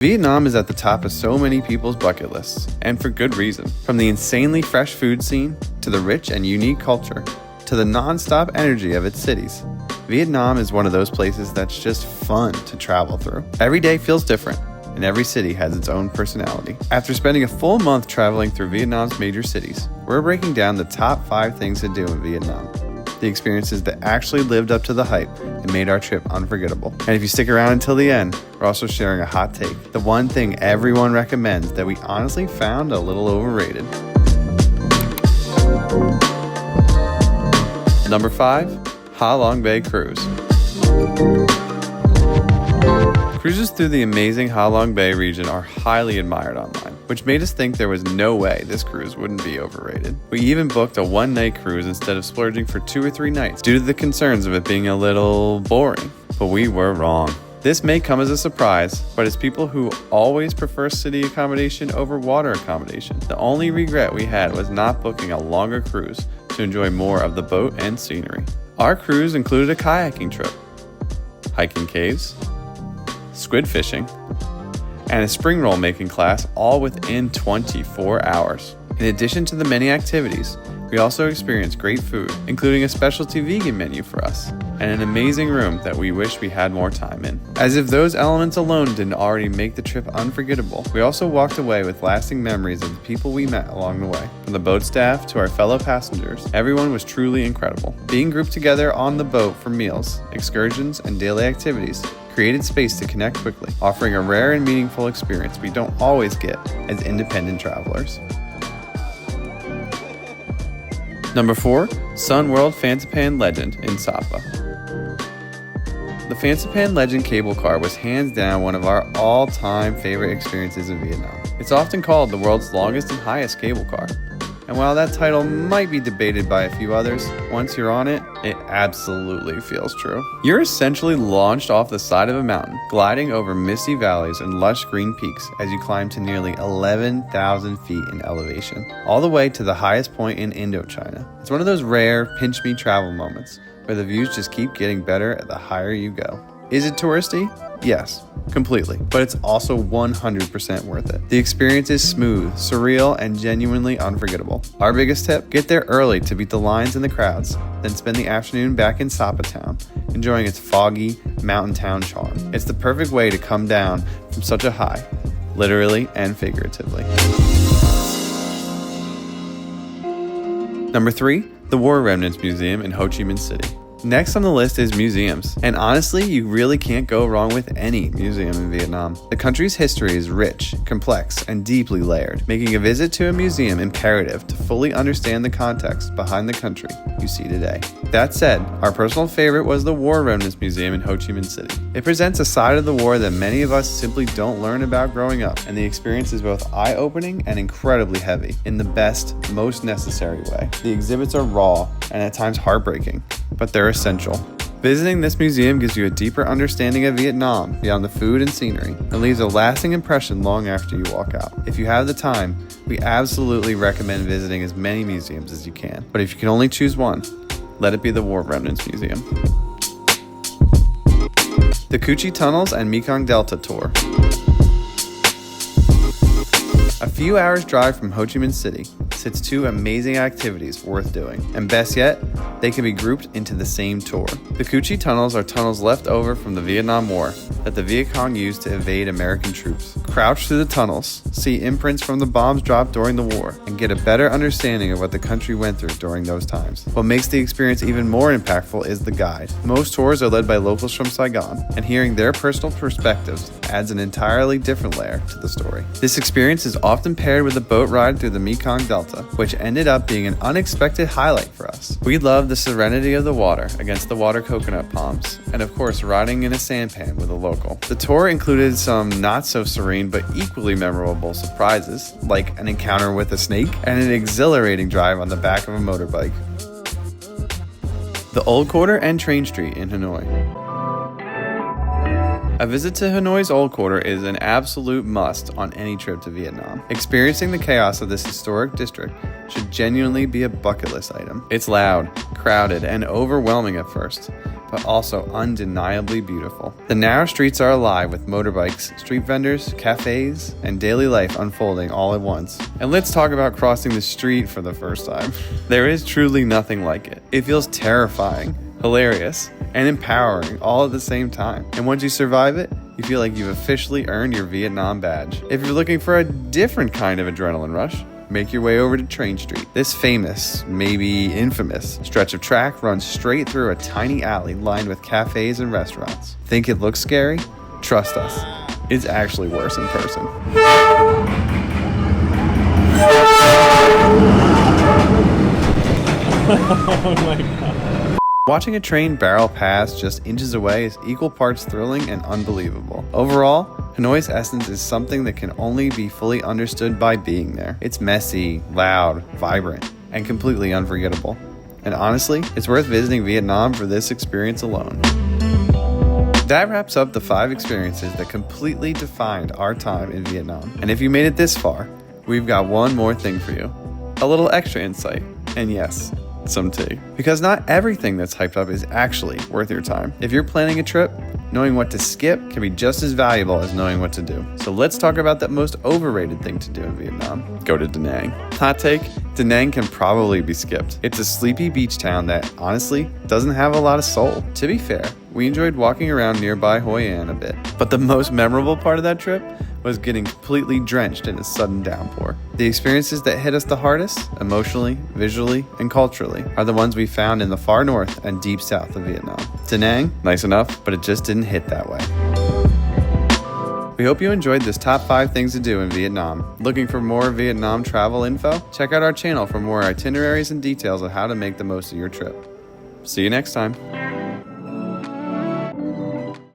Vietnam is at the top of so many people's bucket lists, and for good reason. From the insanely fresh food scene, to the rich and unique culture, to the non-stop energy of its cities, Vietnam is one of those places that's just fun to travel through. Every day feels different, and every city has its own personality. After spending a full month traveling through Vietnam's major cities, we're breaking down the top 5 things to do in Vietnam. The experiences that actually lived up to the hype and made our trip unforgettable. And if you stick around until the end, we're also sharing a hot take. The one thing everyone recommends that we honestly found a little overrated. Number 5, Ha Long Bay Cruise. Cruises through the amazing Ha Long Bay region are highly admired online, which made us think there was no way this cruise wouldn't be overrated. We even booked a one-night cruise instead of splurging for 2 or 3 nights due to the concerns of it being a little boring, but we were wrong. This may come as a surprise, but as people who always prefer city accommodation over water accommodation, the only regret we had was not booking a longer cruise to enjoy more of the boat and scenery. Our cruise included a kayaking trip, hiking caves, squid fishing, and a spring roll making class, all within 24 hours. In addition to the many activities, we also experienced great food, including a specialty vegan menu for us, and an amazing room that we wish we had more time in. As if those elements alone didn't already make the trip unforgettable, we also walked away with lasting memories of the people we met along the way. From the boat staff to our fellow passengers, everyone was truly incredible. Being grouped together on the boat for meals, excursions, and daily activities created space to connect quickly, offering a rare and meaningful experience we don't always get as independent travelers. Number 4, Sunworld Fansipan Legend in Sapa. The Fansipan Legend cable car was hands down one of our all-time favorite experiences in Vietnam. It's often called the world's longest and highest cable car. And while that title might be debated by a few others, once you're on it, it absolutely feels true. You're essentially launched off the side of a mountain, gliding over misty valleys and lush green peaks as you climb to nearly 11,000 feet in elevation, all the way to the highest point in Indochina. It's one of those rare pinch-me travel moments where the views just keep getting better the higher you go. Is it touristy? Yes, completely, but it's also 100% worth it. The experience is smooth, surreal, and genuinely unforgettable. Our biggest tip? Get there early to beat the lines and the crowds, then spend the afternoon back in Sapa town, enjoying its foggy, mountain town charm. It's the perfect way to come down from such a high, literally and figuratively. Number 3, the War Remnants Museum in Ho Chi Minh City. Next on the list is museums, and honestly, you really can't go wrong with any museum in Vietnam. The country's history is rich, complex, and deeply layered, making a visit to a museum imperative to fully understand the context behind the country you see today. That said, our personal favorite was the War Remnants Museum in Ho Chi Minh City. It presents a side of the war that many of us simply don't learn about growing up, and the experience is both eye-opening and incredibly heavy, in the best, most necessary way. The exhibits are raw, and at times heartbreaking, but they're essential. Visiting this museum gives you a deeper understanding of Vietnam beyond the food and scenery, and leaves a lasting impression long after you walk out. If you have the time, we absolutely recommend visiting as many museums as you can. But if you can only choose one, let it be the War Remnants Museum. The Cu Chi Tunnels and Mekong Delta Tour. A few hours drive from Ho Chi Minh City sits 2 amazing activities worth doing, and best yet, they can be grouped into the same tour. The Cu Chi Tunnels are tunnels left over from the Vietnam War that the Viet Cong used to evade American troops. Crouch through the tunnels, see imprints from the bombs dropped during the war, and get a better understanding of what the country went through during those times. What makes the experience even more impactful is the guide. Most tours are led by locals from Saigon, and hearing their personal perspectives adds an entirely different layer to the story. This experience is often paired with a boat ride through the Mekong Delta, which ended up being an unexpected highlight for us. We loved the serenity of the water against the water coconut palms, and of course riding in a sampan with a local. The tour included some not so serene but equally memorable surprises, like an encounter with a snake and an exhilarating drive on the back of a motorbike. The Old Quarter and Train Street in Hanoi. A visit to Hanoi's Old Quarter is an absolute must on any trip to Vietnam. Experiencing the chaos of this historic district should genuinely be a bucket list item. It's loud, crowded, and overwhelming at first, but also undeniably beautiful. The narrow streets are alive with motorbikes, street vendors, cafes, and daily life unfolding all at once. And let's talk about crossing the street for the first time. There is truly nothing like it. It feels terrifying, hilarious, and empowering all at the same time. And once you survive it, you feel like you've officially earned your Vietnam badge. If you're looking for a different kind of adrenaline rush, make your way over to Train Street. This famous, maybe infamous, stretch of track runs straight through a tiny alley lined with cafes and restaurants. Think it looks scary? Trust us, it's actually worse in person. Oh my God. Watching a train barrel past just inches away is equal parts thrilling and unbelievable. Overall, Hanoi's essence is something that can only be fully understood by being there. It's messy, loud, vibrant, and completely unforgettable. And honestly, it's worth visiting Vietnam for this experience alone. That wraps up the 5 experiences that completely defined our time in Vietnam. And if you made it this far, we've got one more thing for you. A little extra insight. And yes, some tea. Because not everything that's hyped up is actually worth your time. If you're planning a trip, knowing what to skip can be just as valuable as knowing what to do. So let's talk about the most overrated thing to do in Vietnam. Go to Da Nang. Hot take, Da Nang can probably be skipped. It's a sleepy beach town that, honestly, doesn't have a lot of soul. To be fair, we enjoyed walking around nearby Hoi An a bit. But the most memorable part of that trip was getting completely drenched in a sudden downpour. The experiences that hit us the hardest, emotionally, visually, and culturally, are the ones we found in the far north and deep south of Vietnam. Da Nang, nice enough, but it just didn't hit that way. We hope you enjoyed this top 5 things to do in Vietnam. Looking for more Vietnam travel info? Check out our channel for more itineraries and details on how to make the most of your trip. See you next time.